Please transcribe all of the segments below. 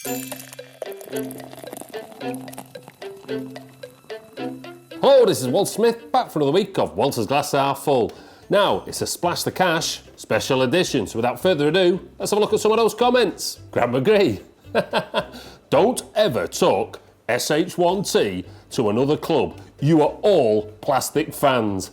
Hello, this is Walt Smith, back for another week of Walter's Glass Half Full. Now, it's a Splash the Cash special edition, so without further ado, let's have a look at some of those comments. Graham McGree. Don't ever talk SH1T to another club. You are all plastic fans.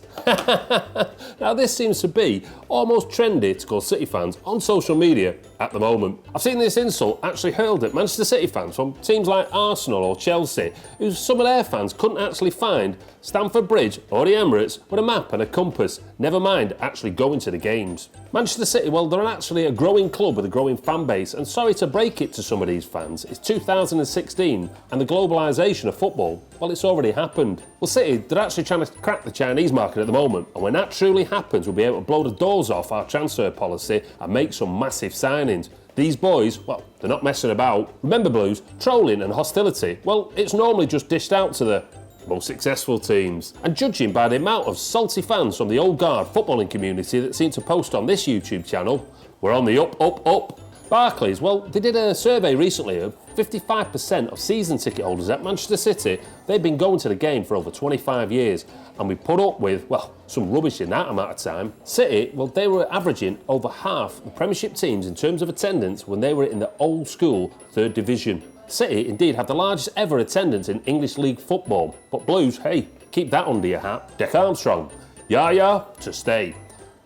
Now, this seems to be almost trendy to call City fans on social media at the moment. I've seen this insult actually hurled at Manchester City fans from teams like Arsenal or Chelsea, who some of their fans couldn't actually find Stamford Bridge or the Emirates with a map and a compass, never mind actually going to the games. Manchester City, well, they're actually a growing club with a growing fan base, and sorry to break it to some of these fans, it's 2016 and the globalisation of football, well, it's already happened. Well, City, they're actually trying to crack the Chinese market at the moment, and when that truly happens, we'll be able to blow the doors off our transfer policy and make some massive signings. These boys, well, they're not messing about. Remember, Blues, trolling and hostility, well, it's normally just dished out to the most successful teams. And judging by the amount of salty fans from the old guard footballing community that seem to post on this YouTube channel, we're on the up. Barclays, well, they did a survey recently of 55% of season ticket holders at Manchester City. They've been going to the game for over 25 years, and we put up with, well, some rubbish in that amount of time. City, well, they were averaging over half the Premiership teams in terms of attendance when they were in the old school 3rd Division. City, indeed, have the largest ever attendance in English League football. But Blues, hey, keep that under your hat. Deck Armstrong, Yaya to stay.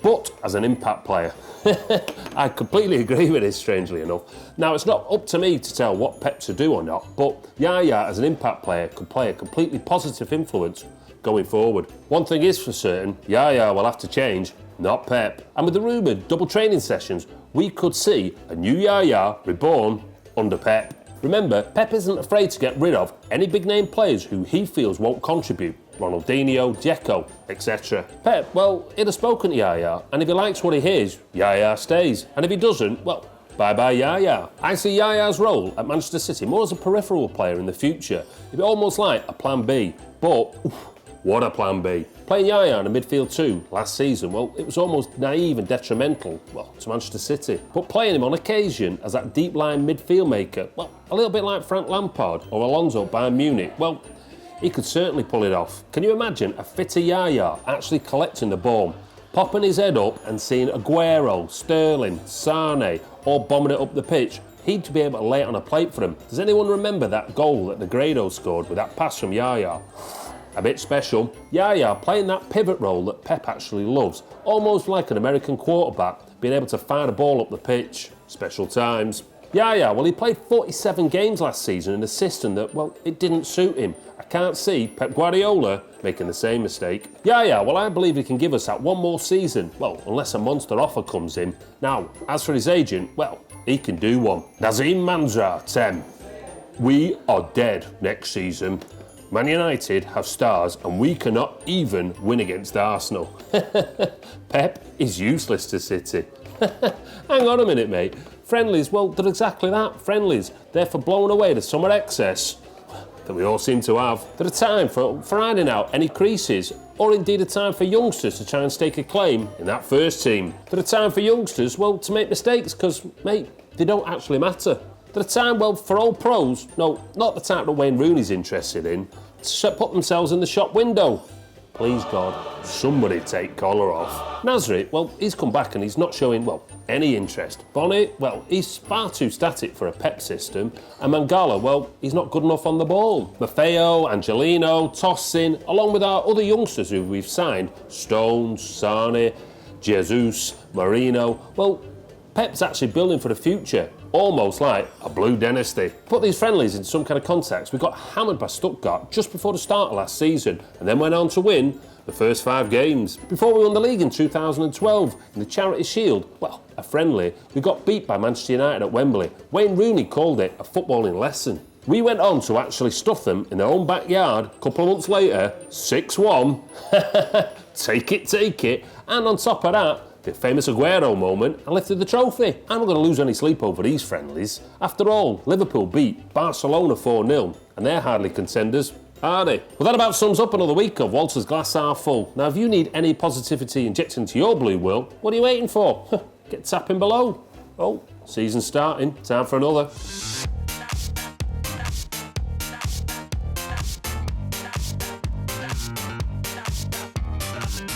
But as an impact player, I completely agree with this, strangely enough. Now, it's not up to me to tell what Pep to do or not, but Yaya as an impact player could play a completely positive influence going forward. One thing is for certain, Yaya will have to change, not Pep. And with the rumoured double training sessions, we could see a new Yaya reborn under Pep. Remember, Pep isn't afraid to get rid of any big name players who he feels won't contribute. Ronaldinho, Dzeko, etc. Pep, well, he'd have spoken to Yaya, and if he likes what he hears, Yaya stays. And if he doesn't, well, bye-bye Yaya. I see Yaya's role at Manchester City more as a peripheral player in the future. It'd be almost like a plan B. But, what a plan B. Playing Yaya in a midfield 2 last season, well, it was almost naive and detrimental, well, to Manchester City. But playing him on occasion as that deep-line midfield maker, well, a little bit like Frank Lampard or Alonso at Bayern Munich, well, he could certainly pull it off. Can you imagine a fitter Yaya actually collecting the ball, popping his head up and seeing Aguero, Sterling, Sane all bombing it up the pitch? He'd be able to lay it on a plate for him. Does anyone remember that goal that Negredo scored with that pass from Yaya? A bit special. Yaya playing that pivot role that Pep actually loves, almost like an American quarterback, being able to fire the ball up the pitch. Special times. Yaya, well, he played 47 games last season in a system that, well, it didn't suit him. I can't see Pep Guardiola making the same mistake. Yaya, well, I believe he can give us that one more season, well, unless a monster offer comes in. Now, as for his agent, well, he can do one. Nazim Manzar, 10. We are dead next season. Man United have stars and we cannot even win against Arsenal. Pep is useless to City. Hang on a minute, mate. Friendlies, well, they're exactly that, friendlies. They're for blowing away the summer excess that we all seem to have. They're a time for ironing out any creases, or indeed a time for youngsters to try and stake a claim in that first team. They're a time for youngsters, well, to make mistakes, because, mate, they don't actually matter. They're a time, well, for old pros, no, not the type that Wayne Rooney's interested in, to put themselves in the shop window. Please, God, somebody take collar off. Nasri, well, he's come back and he's not showing, well, any interest. Bonnet, well, he's far too static for a Pep system. And Mangala, well, he's not good enough on the ball. Maffeo, Angelino, Tossin, along with our other youngsters who we've signed, Stones, Sane, Jesus, Marino, well, Pep's actually building for the future, almost like a blue dynasty. Put these friendlies in some kind of context, we got hammered by Stuttgart just before the start of last season and then went on to win the first 5 games. Before we won the league in 2012 in the Charity Shield, well, a friendly, we got beat by Manchester United at Wembley. Wayne Rooney called it a footballing lesson. We went on to actually stuff them in their own backyard a couple of months later, 6-1. Take it. And on top of that, the famous Aguero moment and lifted the trophy. I'm not going to lose any sleep over these friendlies. After all, Liverpool beat Barcelona 4-0 and they're hardly contenders, are they? Well, that about sums up another week of Walter's Glass Half Full. Now, if you need any positivity injected into your blue world, what are you waiting for? Get tapping below. Oh, season's starting. Time for another.